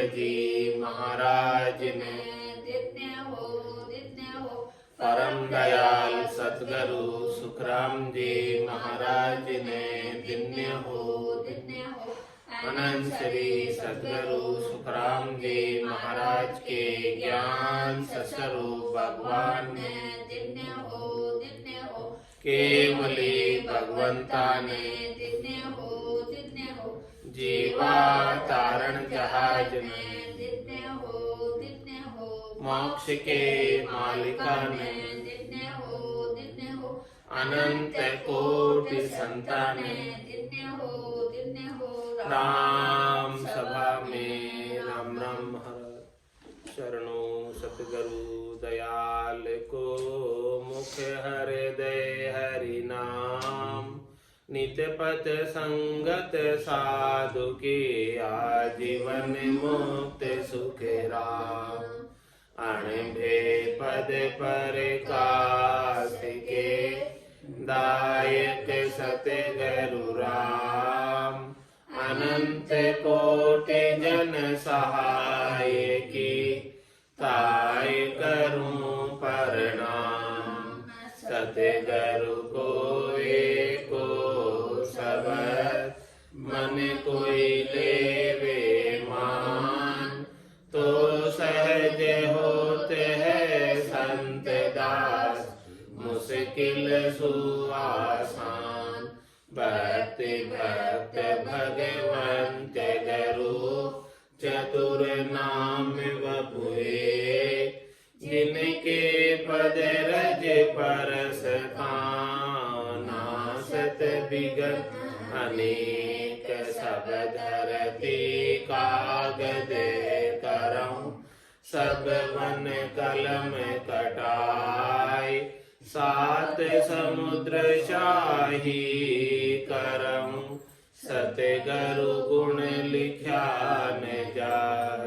जी महाराज ने परम दयाल सतगुरु सुखराम जी महाराज ने दिन्य हो। अनंत श्री सतगुरु सुखराम जी महाराज के ज्ञान सस्वरूप भगवान ने केवली भगवंता ने जीवा तारण जहाज में मोक्ष के मालिका ने अनंत कोटि संताने राम सभा में राम राम हर शरणों सतगुरु दयाल को मुख हृदय हरि नाम नित्य पथ संगत साधु के आजीवन मुक्त सुख राम अणभे पद पर काश के दायक सतगुरु राम अनंत कोटि जन सहाय की ताय करूं प्रणाम सतगुरु को एको सबद मन कोई लेवे मान तो सहज होते है संत दास मुश्किल सुआसान भक्ति भक्त भगवंत गुरु चतुर नाम बबुए जिनके पद रज परस नासत विगत अनेक सब धरती कागद करऊं सब वन कलम कटाई सात समुद्र शाही करऊं सतगुरु गुण लिखा न जाय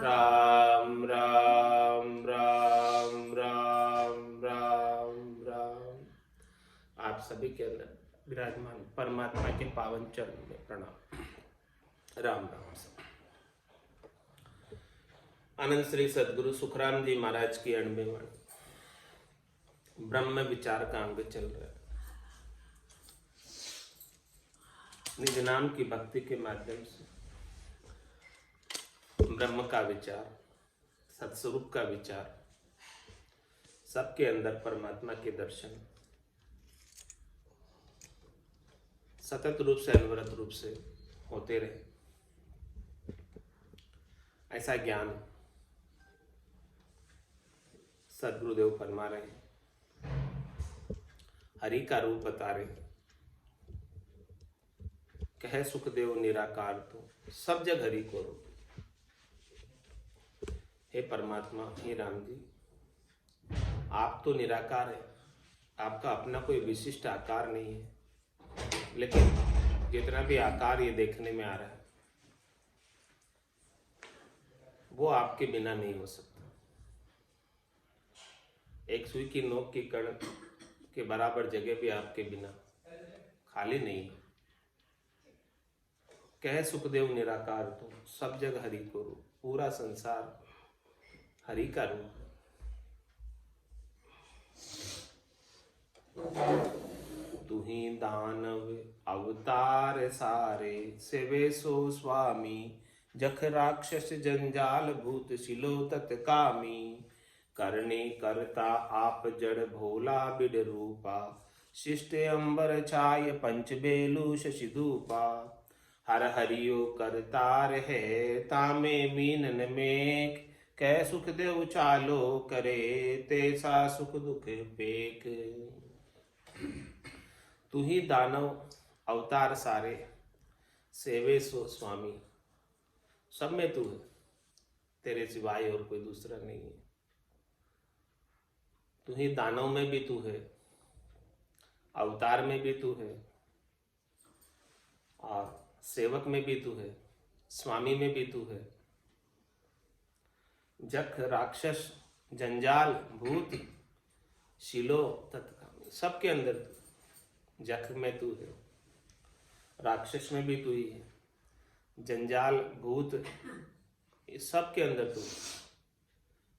राम राम राम राम राम राम। आप सभी के अंदर विराजमान परमात्मा के पावन चरण में प्रणाम। राम राम। आनंद श्री सदगुरु सुखराम जी महाराज की 98वीं वाणी ब्रह्म विचार का अंग चल रहा है। निज नाम की भक्ति के माध्यम से ब्रह्म का विचार, सत्स्वरूप का विचार, सबके अंदर परमात्मा के दर्शन सतत रूप से अनवरत रूप से होते रहे, ऐसा ज्ञान सदगुरुदेव फरमा रहे हैं। हरि का रूप बता रहे हैं। कहे सुखदेव निराकार तो सब जग हरि को रूप। हे परमात्मा, हे राम जी, आप तो निराकार है, आपका अपना कोई विशिष्ट आकार नहीं है, लेकिन जितना भी आकार ये देखने में आ रहा है वो आपके बिना नहीं हो सकता। एक सुई की नोक की कण के बराबर जगह भी आपके बिना खाली नहीं है। कहे सुखदेव निराकार तो सब जग हरि को रूप। पूरा संसार हरि का रूप है। तू ही दानव अवतार सारे सेवे सो स्वामी जख राक्षस जंजाल भूत शिलो तत्कामी करने करता आप जड़ भोला बिड रूपा शिष्ट अंबर छाय पंच बेलू शशि धूपा हर हरियो करतार है तामे मीनन में कै सुख देव चालो करे तेसा सुख दुख पेक। तू ही दानव अवतार सारे सेवे सो स्वामी, सब में तू है, तेरे सिवाय और कोई दूसरा नहीं है। तू ही दानव में भी तू है, अवतार में भी तू है, और सेवक में भी तू है, स्वामी में भी तू है। जख राक्षस जंजाल भूत शिलो तत्कामी, सबके अंदर तू। जख में तू है, राक्षस में भी तू ही है, जंजाल भूत इस सब के अंदर तू है।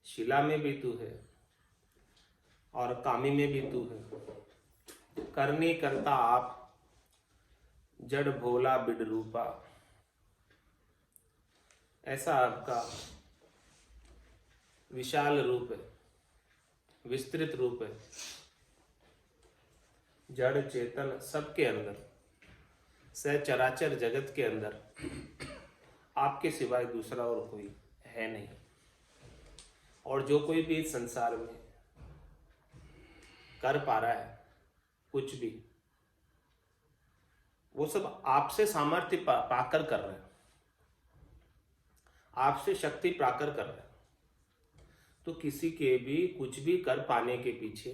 शिला में भी तू है और कामी में भी तू है। करनी करता आप, जड़ भोला बिड रूपा। ऐसा आपका विशाल रूप है, विस्तृत रूप है, जड़ चेतन सबके अंदर, सचराचर जगत के अंदर आपके सिवाय दूसरा और कोई है नहीं। और जो कोई भी इस संसार में कर पा रहा है कुछ भी, वो सब आपसे सामर्थ्य पाकर कर रहे हैं, आपसे शक्ति पाकर कर रहे हैं। तो किसी के भी कुछ भी कर पाने के पीछे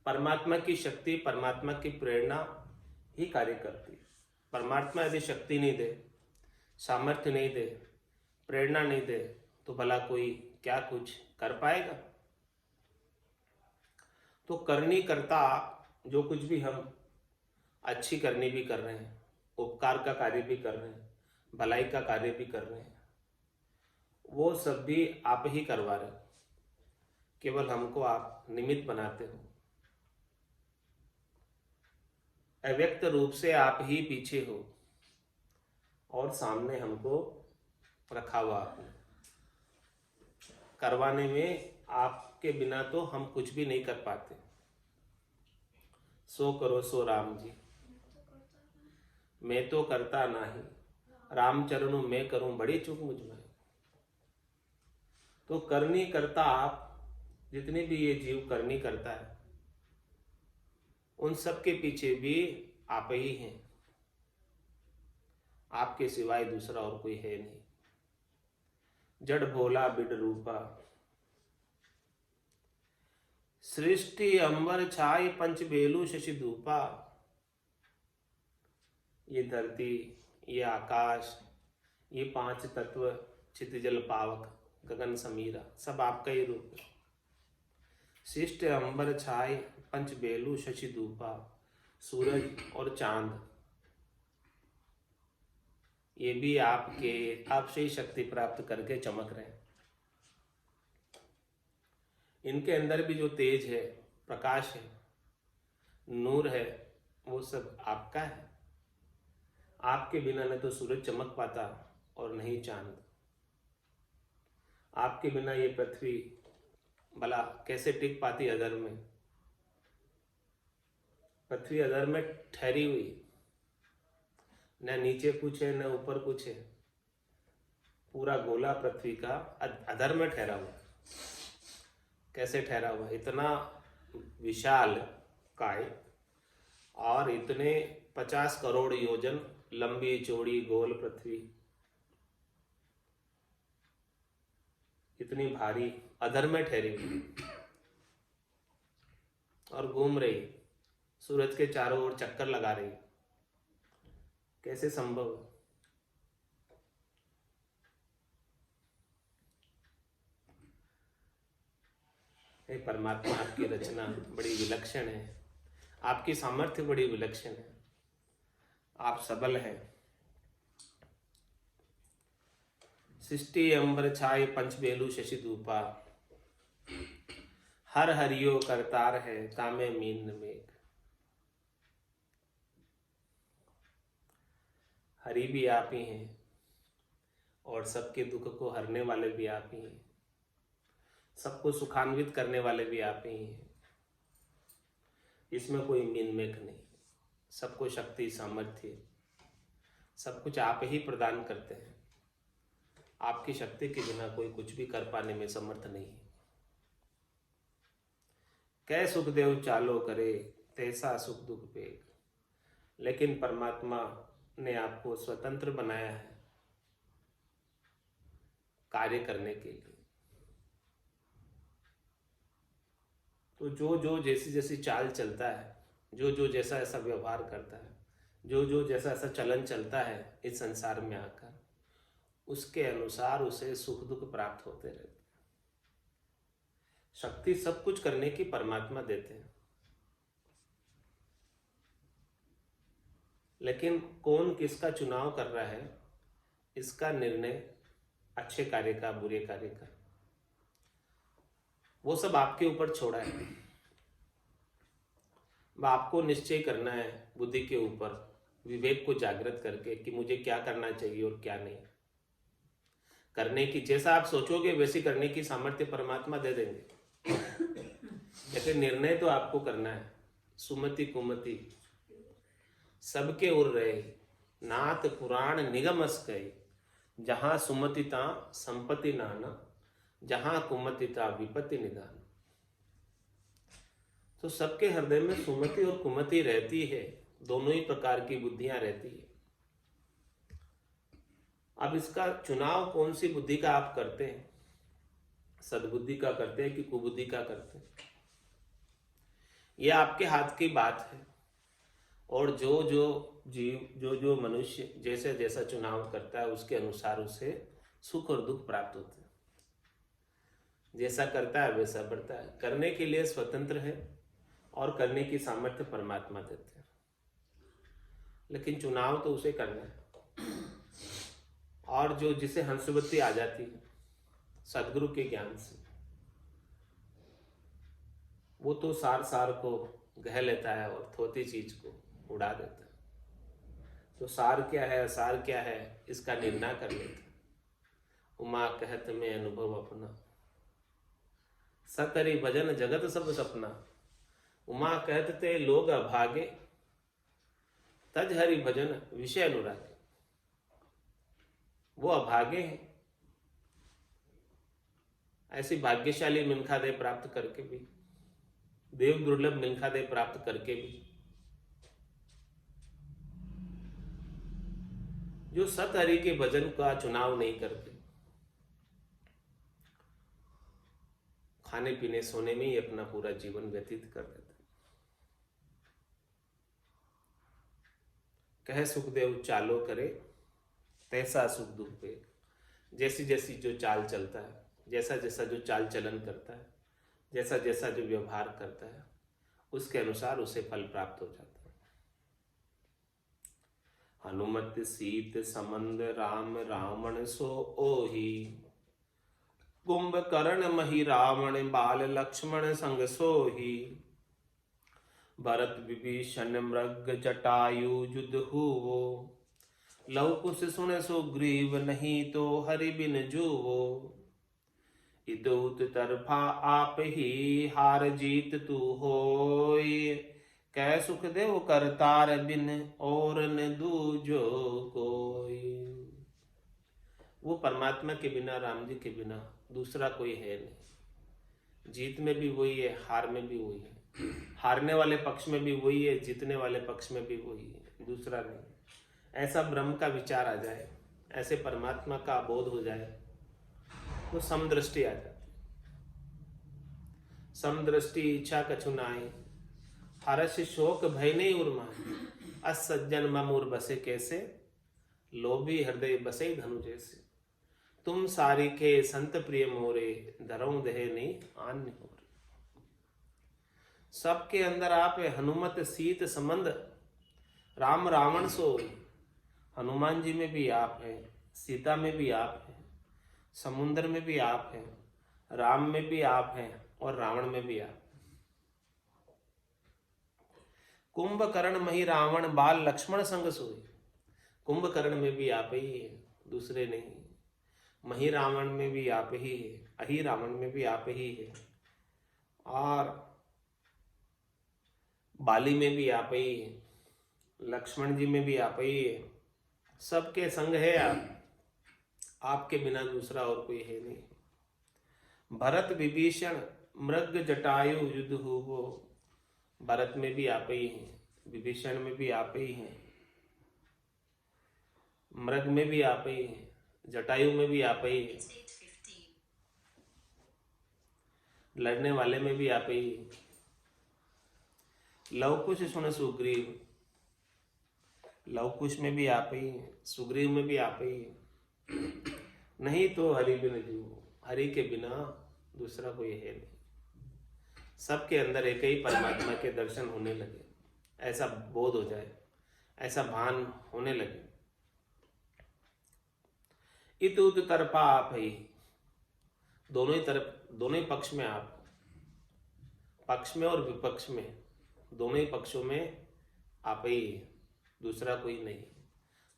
परमात्मा की शक्ति, परमात्मा की प्रेरणा ही कार्य करती है। परमात्मा यदि शक्ति नहीं दे, सामर्थ्य नहीं दे, प्रेरणा नहीं दे, तो भला कोई क्या कुछ कर पाएगा? तो करनी करता जो कुछ भी हम अच्छी करनी भी कर रहे हैं, उपकार का कार्य भी कर रहे हैं, भलाई का कार्य भी कर रहे हैं, वो सब भी आप ही करवा रहे हैं। केवल हमको आप निमित्त बनाते हो। अव्यक्त रूप से आप ही पीछे हो और सामने हमको रखा हुआ आपने। करवाने में आपके बिना तो हम कुछ भी नहीं कर पाते। सो करो सो राम जी, मैं तो करता नहीं, राम चरणों में करूं बड़ी चूक मुझ में। तो करनी करता आप, जितने भी ये जीव करनी करता है, उन सब के पीछे भी आप ही हैं। आपके सिवाय दूसरा और कोई है नहीं। जड़ भोला बिड रूपा, सृष्टि अंबर छाय पंच बेलू शशि धूपा। ये धरती, ये आकाश, ये पांच तत्व, चित जल पावक गगन समीरा, सब आपका ही रूप है। शिष्ट अंबर छाय पंच बेलू शशि धूपा, सूरज और चांद ये भी आपसे ही शक्ति प्राप्त करके चमक रहे हैं। इनके अंदर भी जो तेज है, प्रकाश है, नूर है, वो सब आपका है। आपके बिना न तो सूरज चमक पाता और नहीं चांद। आपके बिना ये पृथ्वी भला कैसे टिक पाती अधर में? पृथ्वी अधर में ठहरी हुई, न नीचे कुछ है न ऊपर कुछ है। पूरा गोला पृथ्वी का अधर में ठहरा हुआ। कैसे ठहरा हुआ? इतना विशाल काय और इतने 50 करोड़ योजन लंबी चौड़ी गोल पृथ्वी, इतनी भारी अधर में ठहरी हुई और घूम रही, सूरज के चारों ओर चक्कर लगा रही। कैसे संभव? हे परमात्मा, आपकी रचना बड़ी विलक्षण है, आपकी सामर्थ्य बड़ी विलक्षण है, आप सबल हैं। सृष्टि अंबर छाय पंच बेलू शशि धूपा, हर हरियो करतार है तामे मीन मेघ। हरि भी आप ही हैं और सबके दुख को हरने वाले भी आप ही हैं, सबको सुखान्वित करने वाले भी आप ही हैं। इसमें कोई मीन मेघ नहीं। सबको शक्ति, सामर्थ्य, सब कुछ आप ही प्रदान करते हैं। आपकी शक्ति के बिना कोई कुछ भी कर पाने में समर्थ नहीं है। कै सुखदेव चालो करे, तैसा सुख दुख पेग। लेकिन परमात्मा ने आपको स्वतंत्र बनाया है कार्य करने के लिए। तो जो जो जैसी जैसी चाल चलता है, जो जो जैसा ऐसा व्यवहार करता है, जो जो जैसा ऐसा चलन चलता है इस संसार में आकर, उसके अनुसार उसे सुख दुख प्राप्त होते रहते हैं। शक्ति सब कुछ करने की परमात्मा देते हैं, लेकिन कौन किसका चुनाव कर रहा है इसका निर्णय अच्छे कार्य का, बुरे कार्य का, वो सब आपके ऊपर छोड़ा है। आपको निश्चय करना है बुद्धि के ऊपर, विवेक को जागृत करके कि मुझे क्या करना चाहिए और क्या नहीं करने की। जैसा आप सोचोगे वैसी करने की सामर्थ्य परमात्मा दे देंगे, लेकिन निर्णय तो आपको करना है। सुमति कुमति सबके उर रहे, नाथ पुराण निगमस गए, जहां सुमतिता संपत्ति नाना, जहां कुमतिता विपत्ति निदान। तो सबके हृदय में सुमति और कुमति रहती है, दोनों ही प्रकार की बुद्धियां रहती है। अब इसका चुनाव कौन सी बुद्धि का आप करते हैं, सद्बुद्धि का करते हैं कि कुबुद्धि का करते हैं, यह आपके हाथ की बात है। और जो जो जीव, जो जो मनुष्य जैसे जैसा चुनाव करता है उसके अनुसार उसे सुख और दुख प्राप्त होते हैं। जैसा करता है वैसा बढ़ता है। करने के लिए स्वतंत्र है और करने की सामर्थ्य परमात्मा देते हैं, लेकिन चुनाव तो उसे करना है। और जो जिसे हंसवती आ जाती है सदगुरु के ज्ञान से, वो तो सार सार को गह लेता है और थोती चीज को उड़ा देता है। तो सार क्या है, असार क्या है, इसका निर्णय कर लेता है। उमा कहत में अनुभव अपना, सकरी भजन जगत सब सपना। उमा कहत ते लोग अभागे, तज हरि भजन विषय अनुरागे। वो अभागे हैं, ऐसी भाग्यशाली मिनखा दे प्राप्त करके भी, देव दुर्लभ मिनखा दे प्राप्त करके भी, जो सत हरि के भजन का चुनाव नहीं करते, खाने पीने सोने में ही अपना पूरा जीवन व्यतीत कर देते। कहे सुखदेव चालो करे, तैसा सुख दुख पे। जैसी जैसी जो चाल चलता है, जैसा जैसा जो चाल चलन करता है, जैसा जैसा जो व्यवहार करता है, उसके अनुसार उसे फल प्राप्त हो जाता है। हनुमत सीत समंद राम रावण सो ओही, कुंभकर्ण मही रावण बाल लक्ष्मण संग सोही। भरत विभीषण मृग जटायु युद्ध हुवो, लव कुश सुन सुग्रीव नहीं तो हरि बिन जुवो। इदूत तरफा आप ही हार जीत तू होय, कै सुख देव करतार बिन और न दूजो कोई। वो परमात्मा के बिना, राम जी के बिना दूसरा कोई है नहीं। जीत में भी वही है, हार में भी वही है, हारने वाले पक्ष में भी वही है, जीतने वाले पक्ष में भी वही है, दूसरा नहीं। ऐसा ब्रह्म का विचार आ जाए, ऐसे परमात्मा का बोध हो जाए, तो समदृष्टि आ जाती। समदृष्टि इच्छा कछु नाई, हर्ष शोक भय नहीं उर्माए। अस सज्जन ममूर बसे कैसे, लोभी हृदय बसे धनु जैसे। तुम सारी के संत प्रिय मोरे, धरऊं देह नहीं आन्य हो। सबके अंदर आप है, हनुमत सीत संबंध राम रावण सोई। हनुमान जी में भी आप है, सीता में भी आप है, समुद्र में भी आप है, राम में भी आप हैं और रावण में भी आप। कुंभकर्ण मही रावण बाल लक्ष्मण संग सोई। कुंभकर्ण में भी आप ही है, दूसरे नहीं। मही रावण में भी आप ही है, अही रावण में भी आप ही है, और बाली में भी आप ही है, लक्ष्मण जी में भी आप ही है। सबके संग है आप, आपके बिना दूसरा और कोई है नहीं। भरत विभीषण मृग जटायु युद्ध हुवो। भरत में भी आप ही हैं, विभीषण में भी आप ही हैं, मृग में भी आप ही हैं, जटायु में भी आप ही हैं, लड़ने वाले में भी आप ही हैं। लवकुश सुन सुग्रीव, लवकुश में भी आप ही हैं, सुग्रीव में भी आप ही हैं। नहीं तो हरि बिन जीवो, हरि के बिना दूसरा कोई है नहीं। सबके अंदर एक ही परमात्मा के दर्शन होने लगे, ऐसा बोध हो जाए, ऐसा भान होने लगे, इत उत तरफा आप ही, दोनों ही तरफ, दोनों ही पक्ष में आप, पक्ष में और विपक्ष में, दोनों ही पक्षों में आप ही, दूसरा कोई नहीं।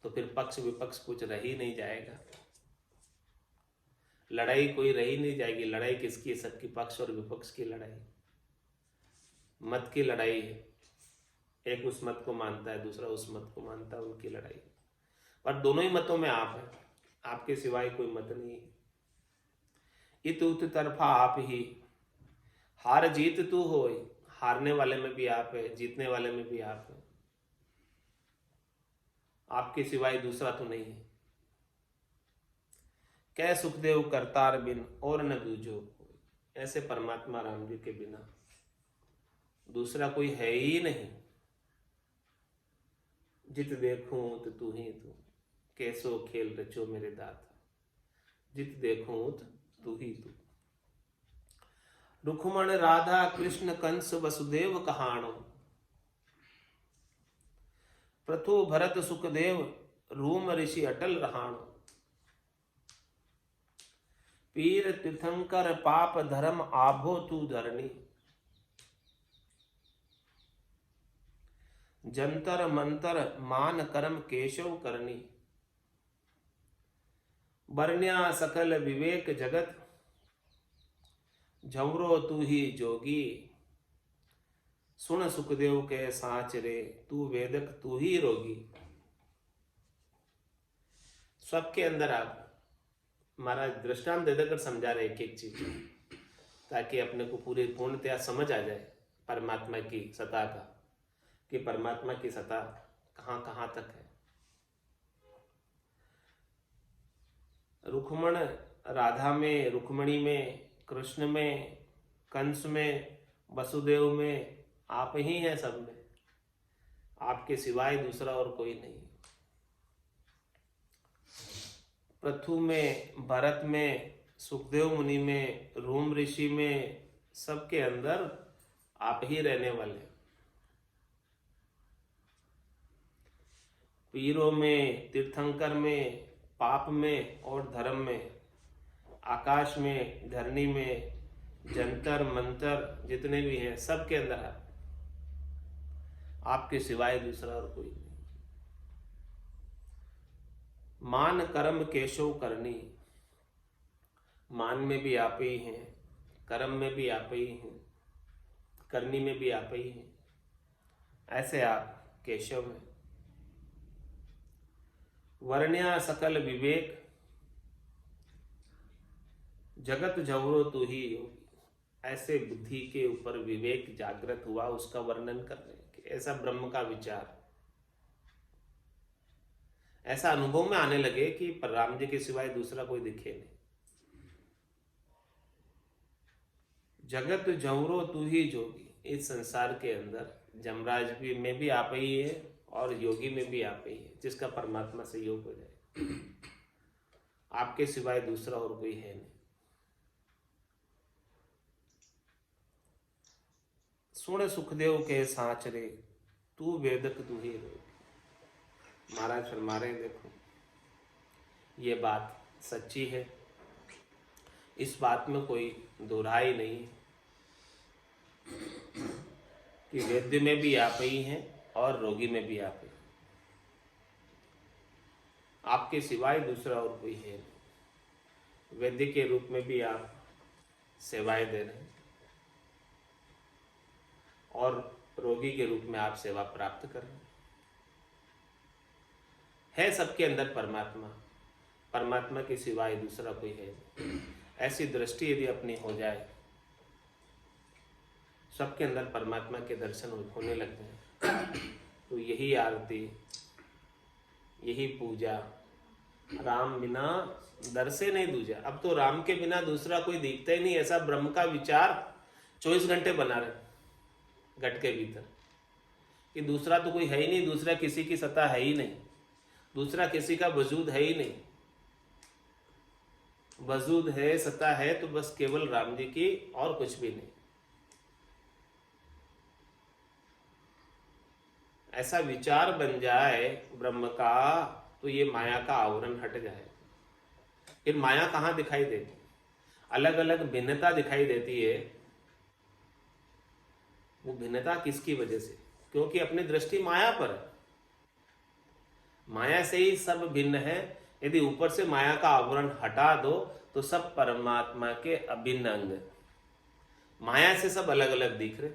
तो फिर पक्ष विपक्ष कुछ रह ही नहीं जाएगा, लड़ाई कोई रही नहीं जाएगी। लड़ाई किसकी है? सबकी, पक्ष और विपक्ष की लड़ाई, मत की लड़ाई है। एक उस मत को मानता है, दूसरा उस मत को मानता है, उनकी लड़ाई। पर दोनों ही मतों में आप हैं, आपके सिवाय कोई मत नहीं है। इत उत तरफा आप ही, हार जीत तू होय, हारने वाले में भी आप है, जीतने वाले में भी आप है। आपके सिवाय दूसरा तो नहीं है। कै सुखदेव करतार बिन और न दूजो, ऐसे परमात्मा राम जी के बिना दूसरा कोई है ही नहीं। जित देखूं तो तू ही तू, कैसो खेल रचो मेरे दाता, जित देखूं तो तू ही तू। रुक्मण राधा कृष्ण कंस वसुदेव कहाणो, प्रथु भरत सुखदेव रूम ऋषि अटल रहाणो। पीर तीर्थंकर पाप धर्म आभो तू धरणी, जंतर मंतर मान कर्म केशव करनी। बरन्या सकल विवेक जगत, झवरो तू ही जोगी। सुन सुखदेव के साच रे, तू वेदक तू ही रोगी। सबके अंदर आप महाराज दृष्टांत दे देकर समझा रहे एक एक चीज, ताकि अपने को पूरी पूर्णतया समझ आ जाए परमात्मा की सत्ता का, कि परमात्मा की सत्ता कहाँ कहाँ तक है। रुक्मण राधा में, रुक्मणी में, कृष्ण में, कंस में, वसुदेव में, आप ही हैं सब में, आपके सिवाय दूसरा और कोई नहीं। पृथु में, भरत में, सुखदेव मुनि में, रूम ऋषि में, सबके अंदर आप ही रहने वाले। पीरों में, तीर्थंकर में, पाप में और धर्म में, आकाश में, धरनी में, जंतर मंतर जितने भी हैं सबके अंदर आपके सिवाय दूसरा और कोई नहीं। मान कर्म केशव करनी, मान में भी आप ही हैं, कर्म में भी आप ही हैं, करनी में भी आप ही हैं, ऐसे आप केशव हैं। वर्ण्या सकल विवेक, जगत झवरो तू ही योगी। ऐसे बुद्धि के ऊपर विवेक जागृत हुआ, उसका वर्णन कर रहे हैं कि ऐसा ब्रह्म का विचार, ऐसा अनुभव में आने लगे कि राम जी के सिवाय दूसरा कोई दिखे नहीं। जगत झवरो तू ही जोगी, इस संसार के अंदर जमराज भी में भी आप ही है और योगी में भी आप ही है, जिसका परमात्मा से योग हो जाए। आपके सिवाय दूसरा और कोई है नहीं। सुन सुखदेव के साच रे, तू वेदक तू ही रो। महाराज फरमा रहे, देखो ये बात सच्ची है, इस बात में कोई दोहराई नहीं कि वैद्य में भी आप ही हैं और रोगी में भी आप ही, आपके सिवाय दूसरा और कोई है नहीं। वैद्य के रूप में भी आप सेवाएं दे रहे हैं और रोगी के रूप में आप सेवा प्राप्त कर रहे हैं। सबके अंदर परमात्मा, परमात्मा के सिवाय दूसरा कोई है नहीं। ऐसी दृष्टि यदि अपनी हो जाए, सबके अंदर परमात्मा के दर्शन होने लगते हैं, तो यही आरती, यही पूजा, राम बिना दर से नहीं दूजा। अब तो राम के बिना दूसरा कोई दिखता ही नहीं, ऐसा ब्रह्म का विचार 24 घंटे बना रहे घट के भीतर, कि दूसरा तो कोई है ही नहीं, दूसरा किसी की सत्ता है ही नहीं, दूसरा किसी का वजूद है ही नहीं। वजूद है, सत्ता है तो बस केवल राम जी की, और कुछ भी नहीं। ऐसा विचार बन जाए ब्रह्म का, तो ये माया का आवरण हट जाए। फिर माया कहाँ दिखाई देती? अलग अलग भिन्नता दिखाई देती है। वो भिन्नता किसकी वजह से? क्योंकि अपनी दृष्टि माया पर है। माया से ही सब भिन्न है। यदि ऊपर से माया का आवरण हटा दो तो सब परमात्मा के अभिन्न अंग है। माया से सब अलग अलग दिख रहे,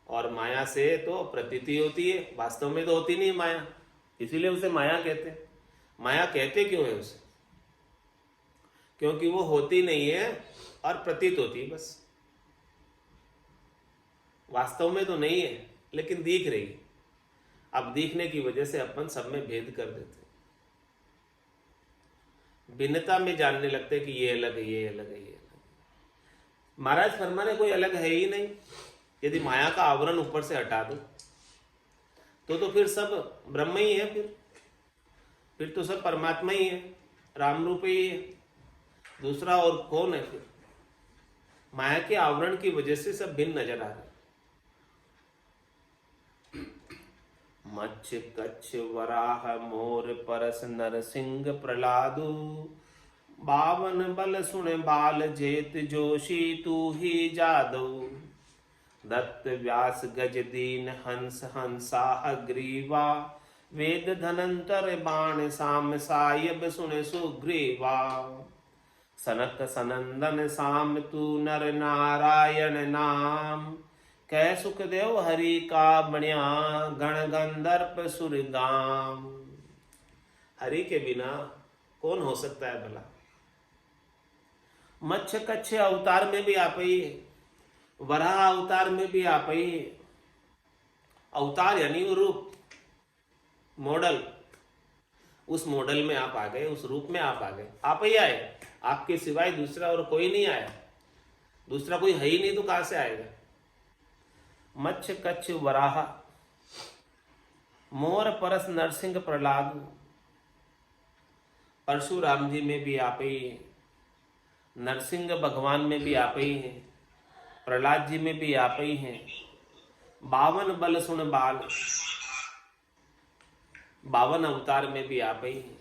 और माया से तो प्रतीति होती है, वास्तव में तो होती नहीं माया, इसीलिए उसे माया कहते हैं। माया कहते क्यों है उसे? क्योंकि वो होती नहीं है और प्रतीत होती है बस। वास्तव में तो नहीं है लेकिन दिख रही है। अब दिखने की वजह से अपन सब में भेद कर देते हैं, भिन्नता में जानने लगते हैं कि ये अलग है, ये अलग है, ये अलग है। महाराज फरमाने कोई अलग है ही नहीं। यदि माया का आवरण ऊपर से हटा दो तो फिर सब ब्रह्म ही है। फिर तो सब परमात्मा ही है, राम रूप ही है। दूसरा और कौन है फिर? माया के आवरण की वजह से सब भिन्न नजर आ रहे। मच्छ कच्छ वराह मोर परस नरसिंह प्रहलादु, बावन बल सुन बाल जेत जोशी तू ही जादू, दत्त व्यास गज दीन हंस हंसा ग्रीवा, वेद धनंतर बाण साम सायब सुन सुग्रीवा, सनक सनंदन साम तू नर नारायण नाम, कै सुखदेव हरि का बण्या गण गंधर्प सुरगाम। हरि के बिना कौन हो सकता है भला? मच्छ कच्छ अवतार में भी आप ही है, वराह अवतार में भी आप ही है। अवतार यानी वो रूप, मॉडल। उस मॉडल में आप आ गए, उस रूप में आप आ गए, आप ही आए। आपके सिवाय दूसरा और कोई नहीं आया। दूसरा कोई है ही नहीं तो कहां से आएगा? मच्छ कच्छ वराह मोर परस नरसिंह प्रहलाद। परशुराम जी में भी आप ही हैं, नरसिंह भगवान में भी आप ही हैं, प्रहलाद जी में भी आप ही हैं। बावन बल सुन बाल, बावन अवतार में भी आप ही हैं,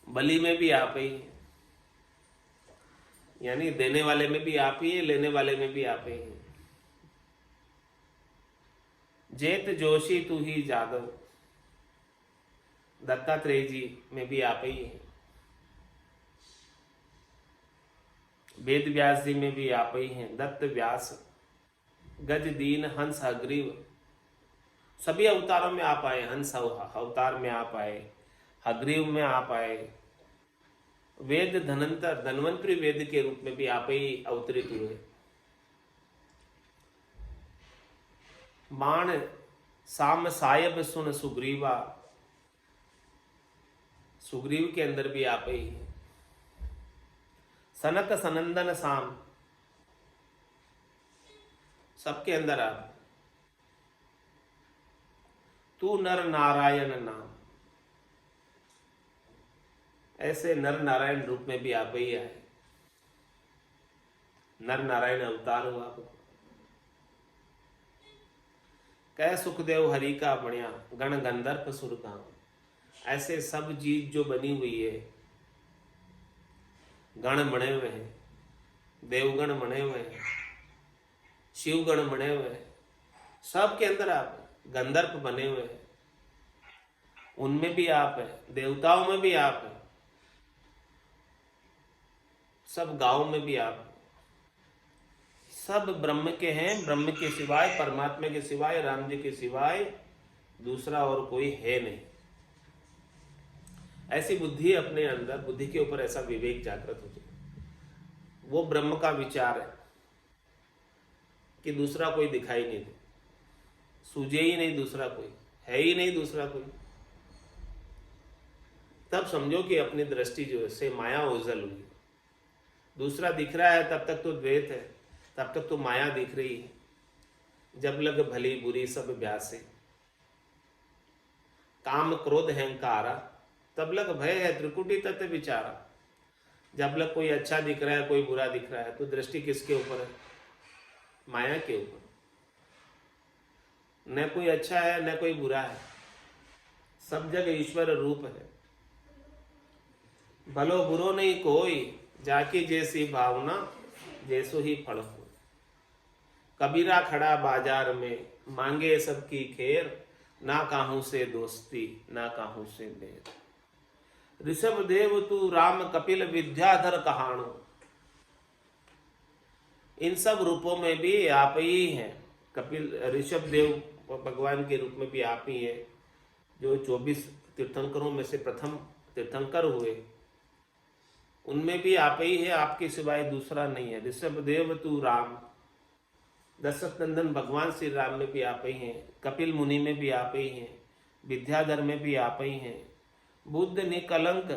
बलि में भी आप ही हैं। यानी देने वाले में भी आप ही है, लेने वाले में भी आप ही हैं। जेत जोशी तू ही जादव, दत्तात्रेय जी में भी आप ही हैं, वेद व्यास जी में भी आप ही हैं। दत्त व्यास गज दीन हंस हग्रीव, सभी अवतारों में आप आए। हंस अवतार में आप आए, हग्रीव में आप आए, वेद धनंतर धन्वंतरी वेद के रूप में भी आप ही अवतरित हुए। बाण साम सायब सुन सुग्रीवा, सुग्रीव के अंदर भी आप ही हैं। सनक सनंदन साम, सबके अंदर आप। तू नर नारायण नाम, ऐसे नर नारायण रूप में भी आप ही आए। नर नारायण अवतार हुआ आप। कै सुखदेव हरि का बण्या गण गंधर्प सुरगाम। ऐसे सब चीज जो बनी हुई है, गण बने हुए हैं, देवगण बने हुए हैं, शिवगण बने हुए हैं, सब के अंदर आप। गंधर्प बने हुए हैं, उनमें भी आप है, देवताओं में भी आप है, सब गांव में भी आप। सब ब्रह्म के हैं। ब्रह्म के सिवाय, परमात्मा के सिवाय, राम जी के सिवाय दूसरा और कोई है नहीं। ऐसी बुद्धि अपने अंदर, बुद्धि के ऊपर ऐसा विवेक जागृत हो जाए। वो ब्रह्म का विचार है कि दूसरा कोई दिखाई नहीं दे, सूझे ही नहीं दूसरा कोई, है ही नहीं दूसरा कोई। तब समझो कि अपनी दृष्टि जो है से माया ओझल हुई। दूसरा दिख रहा है तब तक तो द्वैत है, तब तक तो माया दिख रही है। जब लग भली बुरी सब व्यासे, काम क्रोध अहंकारा, तब लग भय है त्रिकुटी तत्व विचारा। जब लग कोई अच्छा दिख रहा है, कोई बुरा दिख रहा है, तो दृष्टि किसके ऊपर है? माया के ऊपर। न कोई अच्छा है न कोई बुरा है, सब जगह ईश्वर रूप है। भलो बुरो नहीं कोई, जाकी जैसी भावना जैसो ही फल हो। कबीरा खड़ा बाजार में, मांगे सबकी खेर, ना काहू से दोस्ती ना काहू से बैर। ऋषभ देव तू राम कपिल विद्याधर कहाणो। इन सब रूपों में भी आप ही हैं। कपिल ऋषभ देव भगवान के रूप में भी आप ही हैं, जो 24 तीर्थंकरों में से प्रथम तीर्थंकर हुए, उनमें भी आप ही है, आपके सिवाय दूसरा नहीं है। ऋषभ देव तू राम, दशरथ नंदन भगवान श्री राम में भी आप ही हैं, कपिल मुनि में भी आप ही हैं, विद्याधर में भी आप ही हैं। बुद्ध निकलंक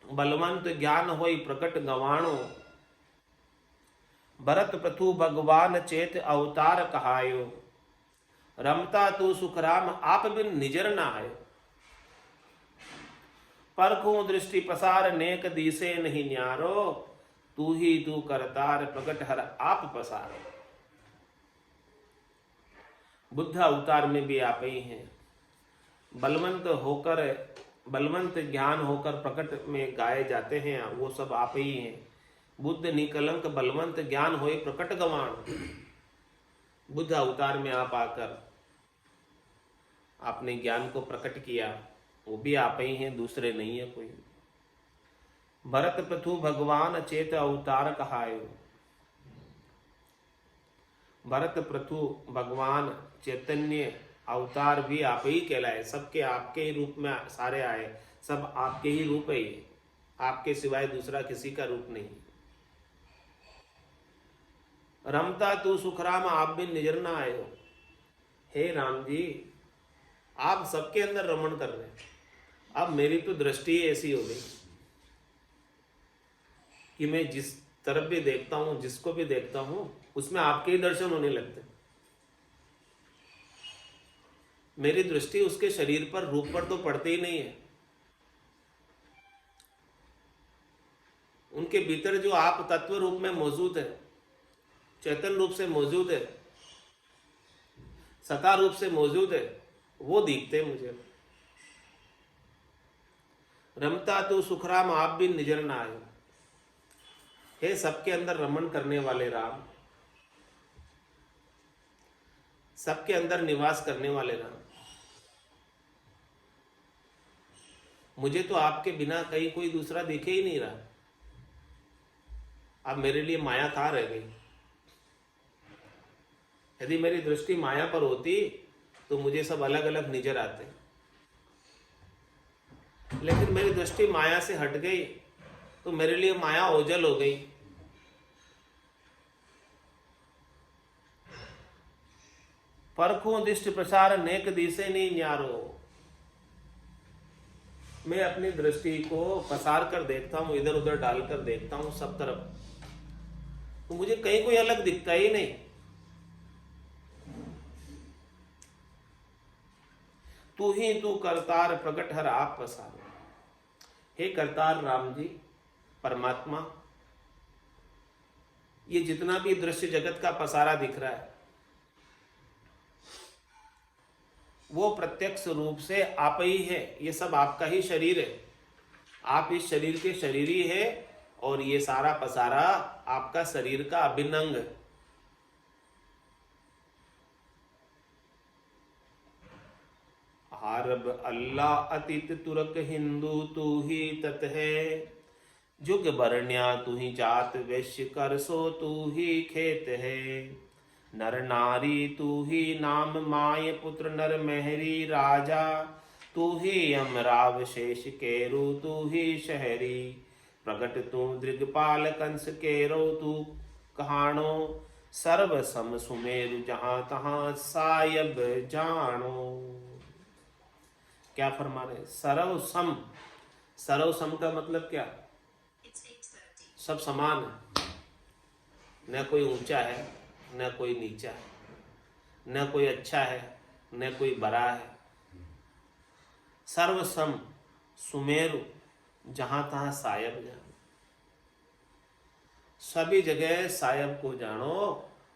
बलवंत ज्ञान होई प्रकट गवाणो। भरत प्रथु भगवान चेत अवतार कहायो। रमता तू सुख राम आप बिन निजर न आयो। परखू दृष्टि पसार नेक दिसे नहीं न्यारो। तू ही तू करतार प्रकट हर आप पसारो। बुद्ध अवतार में भी आप ही हैं। बलवंत ज्ञान होकर प्रकट में गाए जाते हैं, वो सब आप ही हैं। बुद्ध निकलंक बलवंत ज्ञान होए प्रकट गवाण। बुद्ध अवतार में आप आकर आपने ज्ञान को प्रकट किया, वो भी आप ही हैं, दूसरे नहीं है कोई। भरत प्रथु भगवान चेत अवतार कहायो। भरत प्रथु भगवान चैतन्य अवतार भी आप ही कहलाए। सबके आपके ही रूप में सारे आए, सब आपके ही रूप है, आपके सिवाय दूसरा किसी का रूप नहीं। रमता तू सुख राम आप भी निजर ना आयो। हे राम जी, आप सबके अंदर रमण कर रहे हैं। अब मेरी तो दृष्टि ऐसी हो गई कि मैं जिस तरफ भी देखता हूं, जिसको भी देखता हूं, उसमें आपके ही दर्शन होने लगते। मेरी दृष्टि उसके शरीर पर, रूप पर तो पड़ती ही नहीं है। उनके भीतर जो आप तत्व रूप में मौजूद है, चेतन रूप से मौजूद है, सता रूप से मौजूद है, वो दिखते मुझे। रमता तू सुखराम आप भी निजर ना आयो। हे सबके अंदर रमण करने वाले राम, सबके अंदर निवास करने वाले राम, मुझे तो आपके बिना कहीं कोई दूसरा दिखे ही नहीं रहा। अब मेरे लिए माया कहाँ रह गई? यदि मेरी दृष्टि माया पर होती तो मुझे सब अलग अलग नजर आते, लेकिन मेरी दृष्टि माया से हट गई तो मेरे लिए माया ओझल हो गई। परखों दृष्टि प्रसार नेक दिसे नहीं न्यारो। मैं अपनी दृष्टि को पसार कर देखता हूं, इधर उधर डालकर देखता हूं सब तरफ, तो मुझे कहीं कोई अलग दिखता ही नहीं। तू ही तू करतार प्रकट हर आप पसार। हे करतार राम जी, परमात्मा, ये जितना भी दृश्य जगत का पसारा दिख रहा है वो प्रत्यक्ष रूप से आप ही है। ये सब आपका ही शरीर है, आप इस शरीर के शरीरी है, और ये सारा पसारा आपका शरीर का अभिन्न अंग है। अरब अल्लाह अतीत तुरक हिंदू तू ही तत है। जुग बरण्या तू ही जात वैश्य कर सो तू ही खेत है। नर नारी तू ही नाम माय पुत्र नर मेहरी राजा। तू ही अमराव शेष केरु तू ही शहरी। प्रगट तू दृगपाल कंस केरो तू कहाणो। सर्व सम सुमेरु जहां तहां सायब जानो। क्या फरमा रहे? सर्व सम। सर्व सम का मतलब क्या? सब समान है, न कोई ऊंचा है न कोई नीचा है, न कोई अच्छा है न कोई बड़ा है। सर्व सम सुमेरु जहां तहां सायब जानो। सभी जगह सायब को जानो,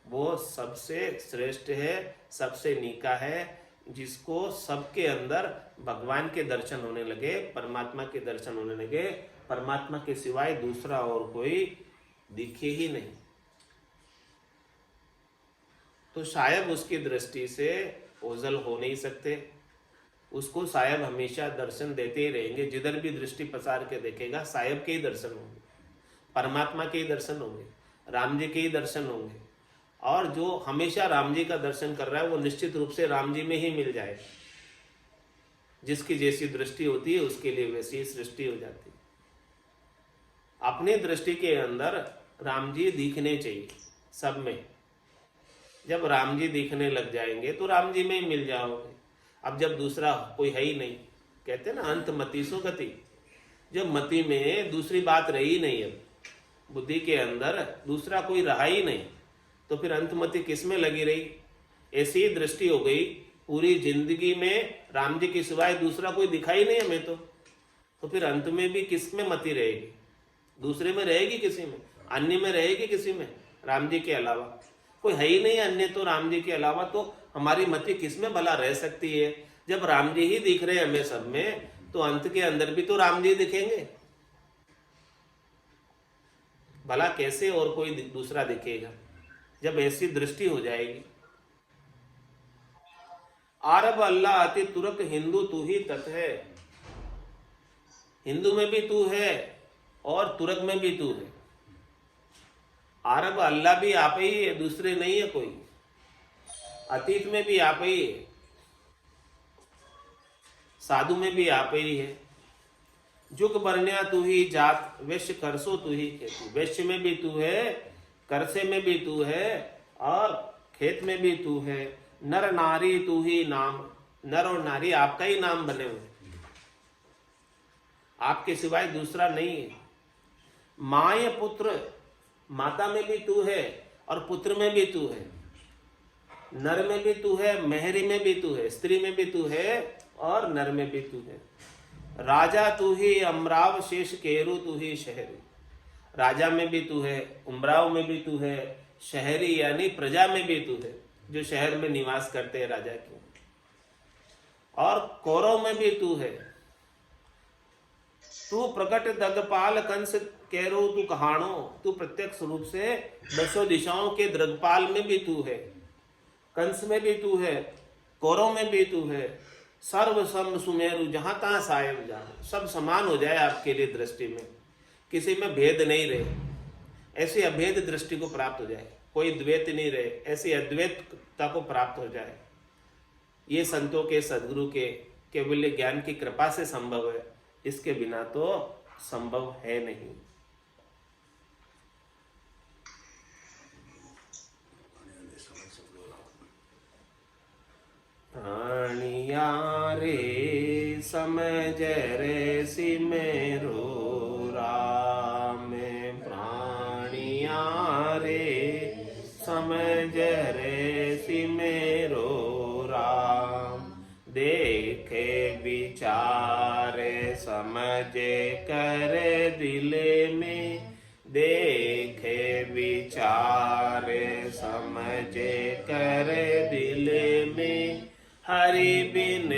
वो सबसे श्रेष्ठ है, सबसे नीका है। जिसको सबके अंदर भगवान के दर्शन होने लगे, परमात्मा के दर्शन होने लगे, परमात्मा के सिवाय दूसरा और कोई दिखे ही नहीं, तो शायद उसकी दृष्टि से ओझल हो नहीं सकते। उसको साहेब हमेशा दर्शन देते ही रहेंगे। जिधर भी दृष्टि पसार के देखेगा साहेब के ही दर्शन होंगे, परमात्मा के ही दर्शन होंगे, राम जी के ही दर्शन होंगे। और जो हमेशा राम जी का दर्शन कर रहा है वो निश्चित रूप से राम जी में ही मिल जाएगा। जिसकी जैसी दृष्टि होती है उसके लिए वैसी सृष्टि हो जाती है। अपनी दृष्टि के अंदर राम जी दिखने चाहिए सब में। जब राम जी दिखने लग जाएंगे तो राम जी में ही मिल जाओगे। अब जब दूसरा कोई है ही नहीं, कहते हैं ना अंत मति सो गति, जब मति में दूसरी बात रही नहीं, अब बुद्धि के अंदर दूसरा कोई रहा ही नहीं, तो फिर अंतमति किस में लगी रही? ऐसी ही दृष्टि हो गई पूरी जिंदगी में राम जी के सिवाय दूसरा कोई दिखाई नहीं हमें, तो फिर अंत में भी किस में मति रहेगी? दूसरे में रहेगी, किसी में अन्य में रहेगी, किसी में राम जी के अलावा कोई है ही नहीं अन्य, तो राम जी के अलावा तो हमारी मति किस में भला रह सकती है? जब राम जी ही दिख रहे हैं हमें सब में, तो अंत के अंदर भी तो राम जी दिखेंगे, भला कैसे और कोई दूसरा दिखेगा? जब ऐसी दृष्टि हो जाएगी। आरब अल्लाह अति तुरक हिंदू तू ही तत् है, हिंदू में भी तू है और तुरक में भी तू है। आरब अल्लाह भी आप ही है, दूसरे नहीं है कोई। अतीत में भी आप ही है, साधु में भी आप ही है। जुग बरन्या तू ही जात, वैश्य करसो तू ही खेती। वैश्य में भी तू है, करसे में भी तू है और खेत में भी तू है। नर नारी तू ही नाम, नर और नारी आपका ही नाम बने हुए, आपके सिवाय दूसरा नहीं है। माय पुत्र, माता में भी तू है और पुत्र में भी तू है। नर में भी तू है, मेहरी में भी तू है, स्त्री में भी तू है और नर में भी तू है। राजा तू ही अमराव शेष केरू तू ही शहरी। राजा में भी तू है, उमराव में भी तू है, शहरी यानी प्रजा में भी तू है, जो शहर में निवास करते हैं राजा के। और कौरव में भी तू है। तू प्रकट दगपाल कंस केरो तू कहाणो, तू प्रत्यक्ष रूप से दसों दिशाओं के दृगपाल में भी तू है, कंस में भी तू है, कौरव में भी तू है। सर्व सम सुमेरु, जहां तहां सायम जाओ, सब समान हो जाए आपके लिए दृष्टि में, किसी में भेद नहीं रहे, ऐसी अभेद दृष्टि को प्राप्त हो जाए, कोई द्वैत नहीं रहे, ऐसी अद्वैतता को प्राप्त हो जाए। ये संतों के, सदगुरु के केवल ज्ञान की कृपा से संभव है, इसके बिना तो संभव है नहीं। प्राणिया रे समझ रे सिमेरो राम, प्राणिया रे समझ रे सिमेरो राम। देखे विचारे समझे कर दिल में, देखे विचारे समझे कर दिल में। हरि बिन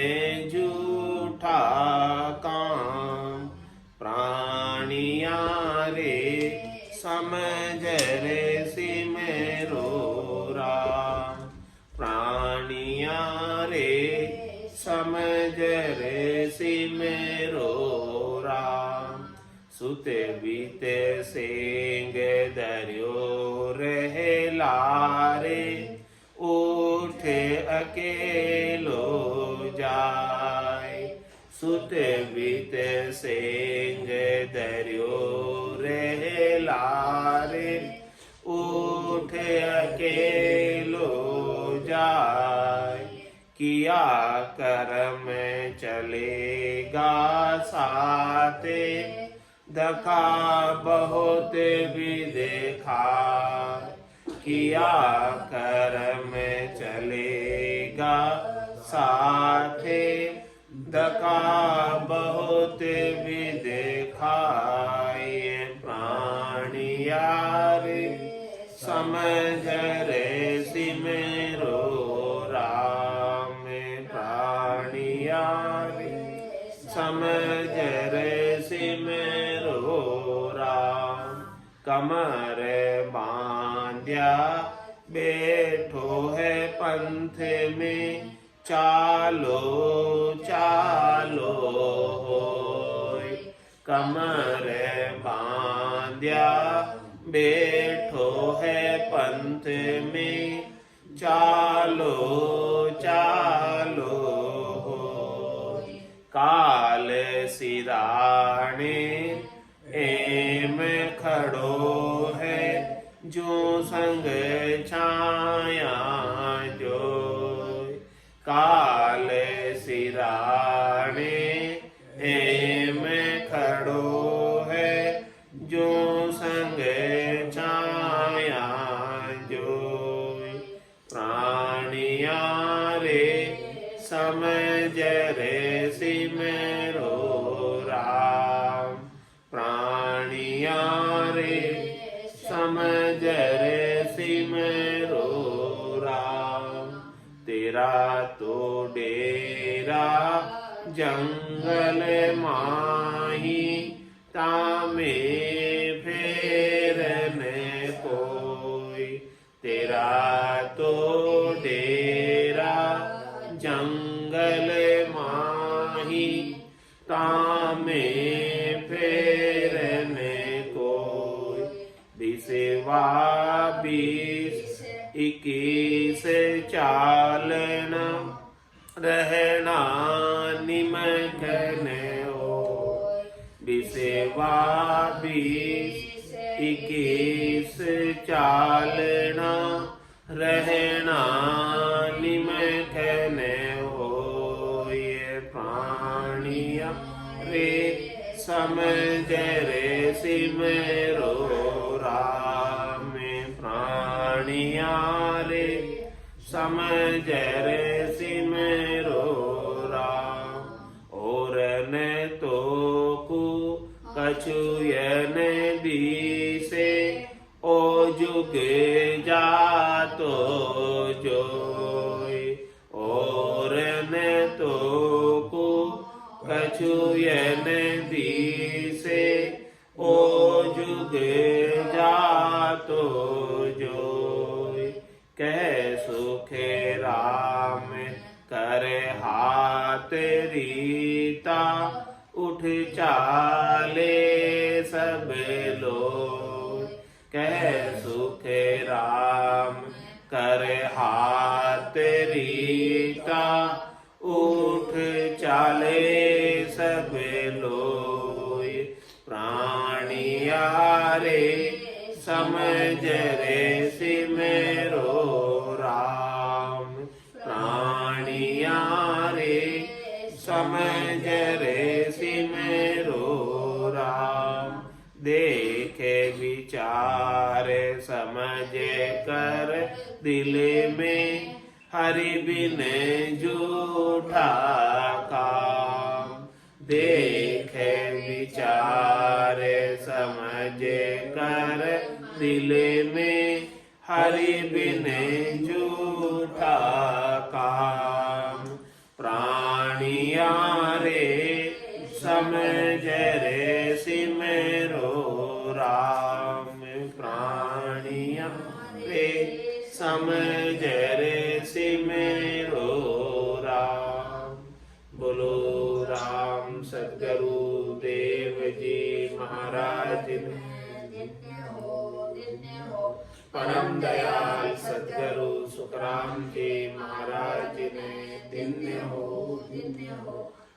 झूठा काम, प्राणिया रे समझ रे सिमेरो राम, प्राणिया रे समझ रे सिमेरो राम। सुते बीते सेंग दरियो रहे लारे, उठे अकेलो जाय। सुते बीते सेंग दरियो रहे लारे, उठे अकेलो जाय। किया कर्म चलेगा साथे, धका बहुत भी देखा। किया कर्म चलेगा साथे, धका बहुत भी देखा। ये प्राणिया रे समझ रे सिमेरो राम, सिमरो राम। कमर बांध्या बैठो है पंथ में, चालो चालो होय। कमर बांध्या बैठो है पंथ में, चालो चालो होय। काल सिराने एम खड़ो है, जो संग छाया जोय। काल सिराने एम खड़ो है, जो संग छाया जोय। प्राणिया रे समझ रे सिमरो राम। प्राणिया रे समझ रे सिमरो राम। तेरा तो डेरा जंगल माही, तामे फेरने कोई। तेरा तो डेरा जंगल माही, तामे फेरने कोई। 20 21 चालना, रहना निमग्न हो। 20 21 चालना, रहना निमग्न हो। ये प्राणिया रे समझ रे सिमरो राम। प्राणिया रे समझ रे सिमरो राम। और न तो को कछु यन दिसे, ओ जुग जातो जोय। और न तो को कछु यन दिसे, ओ जुग जातो जोय। कह सुखे राम कर हाथ रीता, उठ चाले सब लोग। कह सुखे राम कर हाथ रीता, उठ चाले सब लोग। प्राणिया रे समझ रे सिमरो राम। प्राणिया रे समझ रे सिमरो राम। देखे विचार समझे कर दिल में, हरि बिन झूठा काम। देखे विचार समझे कर दिल में, हरि बिन झूठा काम। प्राणिया रे समझ रे सिमरो राम। प्राणिया रे समझ रे सिमरो राम। बोलो राम सद्गुरु देव जी महाराज परम दयाल सद्गुरु सुखराम जी महाराज ने धन्य हो।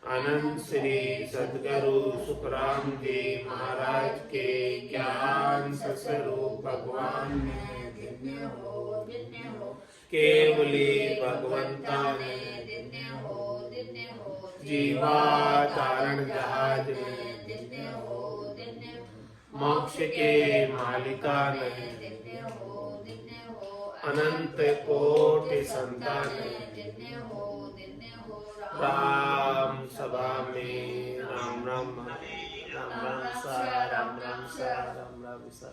अनंत श्री सद्गुरु सुखराम जी महाराज के ज्ञान स्वरूप भगवान ने धन्य हो। केवली भगवंता ने जीवा तारण जहाज ने, मोक्ष के मालिका ने, अनंत कोटि संतान राम सभा में राम राम राम राम सा राम राम सा राम राम सा।